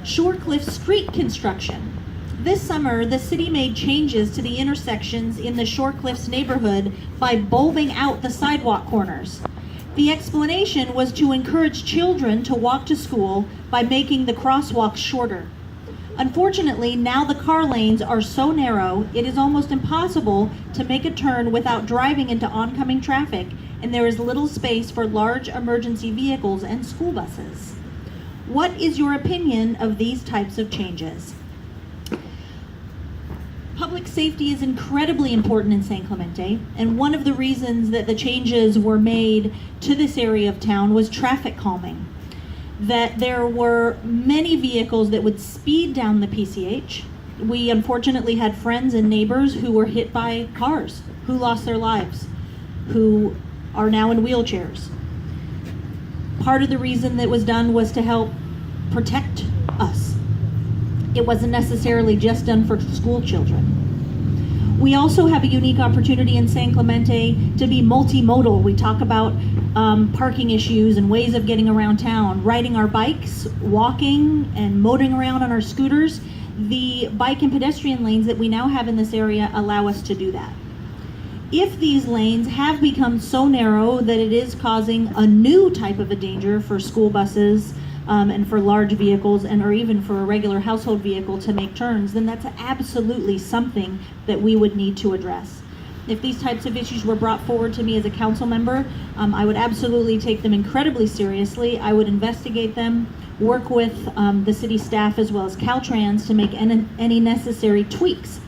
ShorecliffsStreetConstruction. This summer, the city made changes to the intersections in the Shorecliffs neighborhood by bulbing out the sidewalk corners. The explanation was to encourage children to walk to school by making the crosswalks shorter. Unfortunately, now the car lanes are so narrow, it is almost impossible to make a turn without driving into oncoming traffic, and there is little space for large emergency vehicles and school buses. What is your opinion of these types of changes? Public safety is incredibly important in San Clemente, and one of the reasons that the changes were made to this area of town was traffic calming. That there were many vehicles that would speed down the PCH. We unfortunately had friends and neighbors who were hit by cars, who lost their lives, who are now in wheelchairs. Part of the reason that was done was to help protect us. It wasn't necessarily just done for school children. We also have a unique opportunity in San Clemente to be multimodal. We talk about parking issues and ways of getting around town, riding our bikes, walking, and motoring around on our scooters. The bike and pedestrian lanes that we now have in this area allow us to do that. If these lanes have become so narrow that it is causing a new type of a danger for school buses, and for large vehicles, and or even for a regular household vehicle to make turns, then that's absolutely something that we would need to address. If these types of issues were brought forward to me as a council member, I would absolutely take them incredibly seriously. I would investigate them, work with the city staff as well as Caltrans to make any necessary tweaks.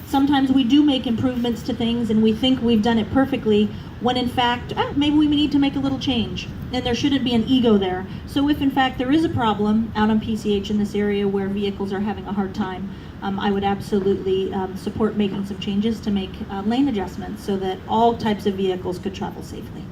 Sometimes we do make improvements to things and we think we've done it perfectly, when in fact, maybe we need to make a little change, and there shouldn't be an ego there. So if in fact there is a problem out on PCH in this area where vehicles are having a hard time, I would absolutely support making some changes to make lane adjustments so that all types of vehicles could travel safely.